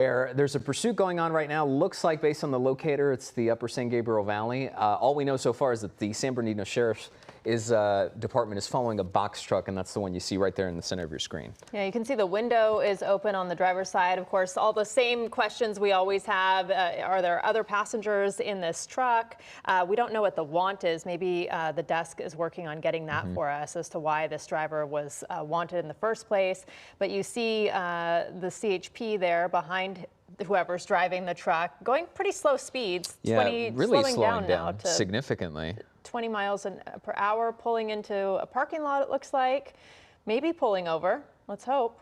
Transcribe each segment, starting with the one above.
There's a pursuit going on right now. Looks like, based on the locator, it's the upper San Gabriel Valley. All we know so far is that the San Bernardino Sheriff's Department is following a box truck, and that's the one you see right there in the center of your screen. Yeah, you can see the window is open on the driver's side. Of course, all the same questions we always have. Are there other passengers in this truck? We don't know what the want is. Maybe the desk is working on getting that for us as to why this driver was wanted in the first place. But you see the CHP there behind whoever's driving the truck, going pretty slow speeds. Yeah, really slowing down now to significantly. 20 miles per hour, pulling into a parking lot, it looks like. Maybe pulling over. Let's hope.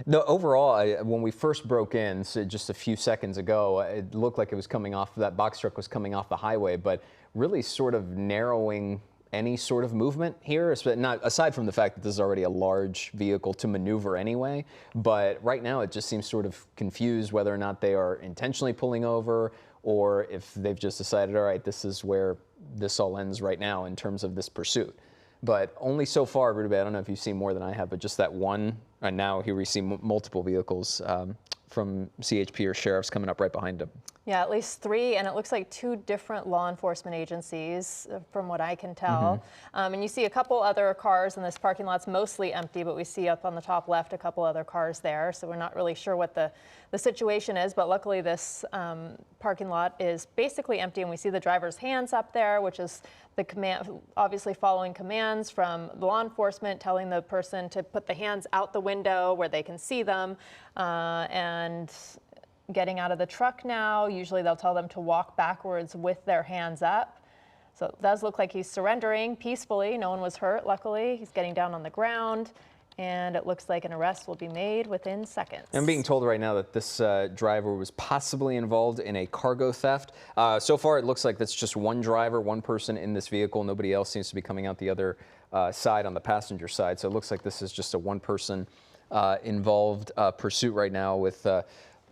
No, overall, when we first broke in, so just a few seconds ago, it looked like it was coming off, that box truck was coming off the highway, but really sort of narrowing any sort of movement here, not aside from the fact that this is already a large vehicle to maneuver anyway. But right now, it just seems sort of confused whether or not they are intentionally pulling over, or if they've just decided, all right, this is where this all ends right now in terms of this pursuit. But only so far, Rudy, I don't know if you've seen more than I have, but just that one, and now here we see multiple vehicles from CHP or sheriffs coming up right behind him. Yeah, at least 3, and it looks like 2 different law enforcement agencies, from what I can tell. And you see a couple other cars in this parking lot's mostly empty, but we see up on the top left a couple other cars there, so we're not really sure what the situation is, but luckily this parking lot is basically empty, and we see the driver's hands up there, which is the command, obviously following commands from the law enforcement, telling the person to put the hands out the window where they can see them, and getting out of the truck now. Usually they'll tell them to walk backwards with their hands up. So it does look like he's surrendering peacefully. No one was hurt, luckily. He's getting down on the ground, and it looks like an arrest will be made within seconds. I'm being told right now that this driver was possibly involved in a cargo theft. So far, it looks like that's just one driver, one person in this vehicle. Nobody else seems to be coming out the other side on the passenger side. So it looks like this is just a one-person involved pursuit right now with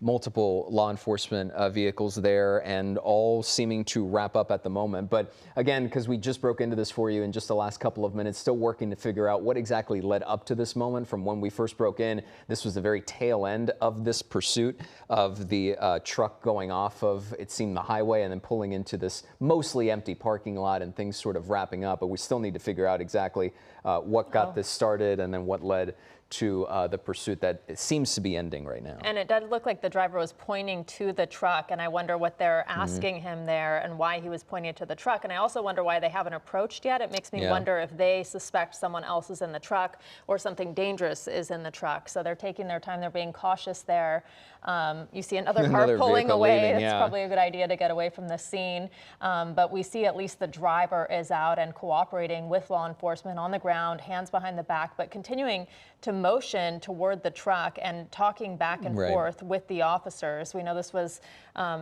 multiple law enforcement vehicles there, and all seeming to wrap up at the moment. But again, because we just broke into this for you in just the last couple of minutes, still working to figure out what exactly led up to this moment from when we first broke in. This was the very tail end of this pursuit of the truck going off of, it seemed, the highway and then pulling into this mostly empty parking lot, and things sort of wrapping up. But we still need to figure out exactly what got this started and then what led to the pursuit that it seems to be ending right now. And it does look like the driver was pointing to the truck, and I wonder what they're asking him there and why he was pointing to the truck. And I also wonder why they haven't approached yet. It makes me wonder if they suspect someone else is in the truck or something dangerous is in the truck. So they're taking their time. They're being cautious there. You see another car pulling away. It's probably a good idea to get away from this scene. But we see at least the driver is out and cooperating with law enforcement on the ground, hands behind the back, but continuing to motion toward the truck and talking back and forth with the officers. We know this was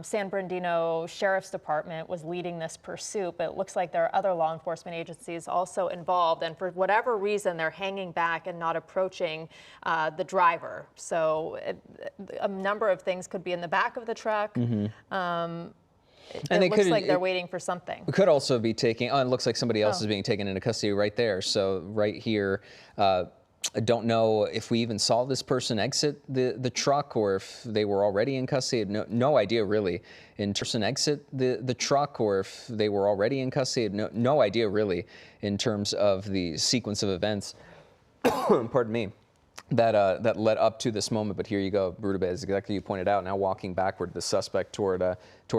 San Bernardino Sheriff's Department was leading this pursuit, but it looks like there are other law enforcement agencies also involved, and for whatever reason they're hanging back and not approaching the driver. So a number of things could be in the back of the truck. It looks like they're waiting for something. It could also be taking, it looks like somebody else is being taken into custody right there. So right here, I don't know if we even saw this person exit the truck, or if they were already in custody. No idea really. In person exit the truck, or if they were already in custody. No idea really in terms of the sequence of events. Pardon me. That led up to this moment. But here you go, Brudabez, exactly you pointed out. Now walking backward, the suspect toward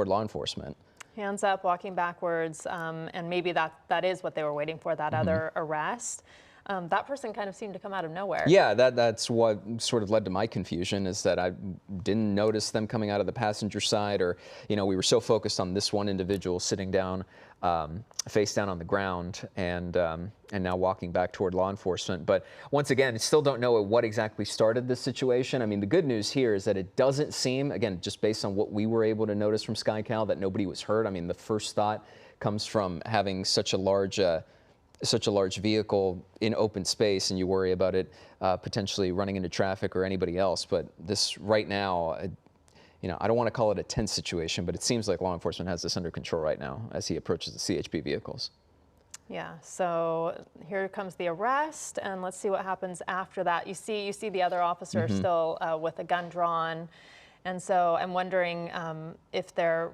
law enforcement. Hands up, walking backwards, and maybe that is what they were waiting for, that other arrest. That person kind of seemed to come out of nowhere. Yeah, that's what sort of led to my confusion, is that I didn't notice them coming out of the passenger side, or, we were so focused on this one individual sitting down, face down on the ground, and now walking back toward law enforcement. But once again, still don't know what exactly started this situation. I mean, the good news here is that it doesn't seem, again, just based on what we were able to notice from SkyCal, that nobody was hurt. I mean, the first thought comes from having such a large vehicle in open space, and you worry about it potentially running into traffic or anybody else. But this right now, I don't want to call it a tense situation, but it seems like law enforcement has this under control right now as he approaches the CHP vehicles. Yeah, so here comes the arrest, and let's see what happens after that. You see the other officer still with a gun drawn, And so I'm wondering if they're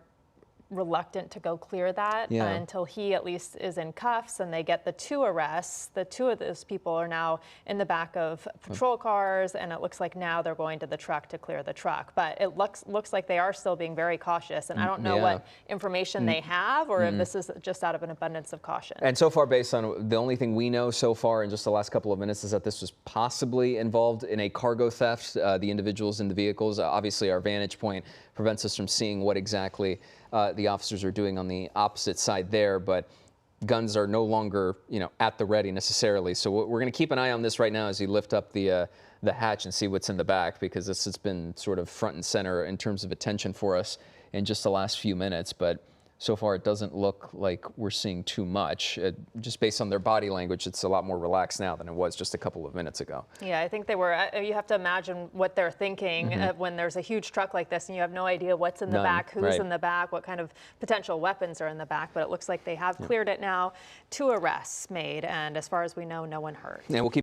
reluctant to go clear that until he at least is in cuffs and they get the 2 arrests. The 2 of those people are now in the back of patrol cars, and it looks like now they're going to the truck to clear the truck. But it looks like they are still being very cautious, and I don't know what information they have or if this is just out of an abundance of caution. And so far, based on the only thing we know so far in just the last couple of minutes, is that this was possibly involved in a cargo theft. The individuals in the vehicles, obviously our vantage point prevents us from seeing what exactly the officers are doing on the opposite side there, but guns are no longer, at the ready necessarily. So we're going to keep an eye on this right now as you lift up the hatch and see what's in the back, because this has been sort of front and center in terms of attention for us in just the last few minutes. But so far, it doesn't look like we're seeing too much. Just based on their body language, it's a lot more relaxed now than it was just a couple of minutes ago. Yeah, I think they were. You have to imagine what they're thinking when there's a huge truck like this and you have no idea what's in the back, who's in the back, what kind of potential weapons are in the back. But it looks like they have cleared it now. 2 arrests made, and as far as we know, no one hurt. And we'll keep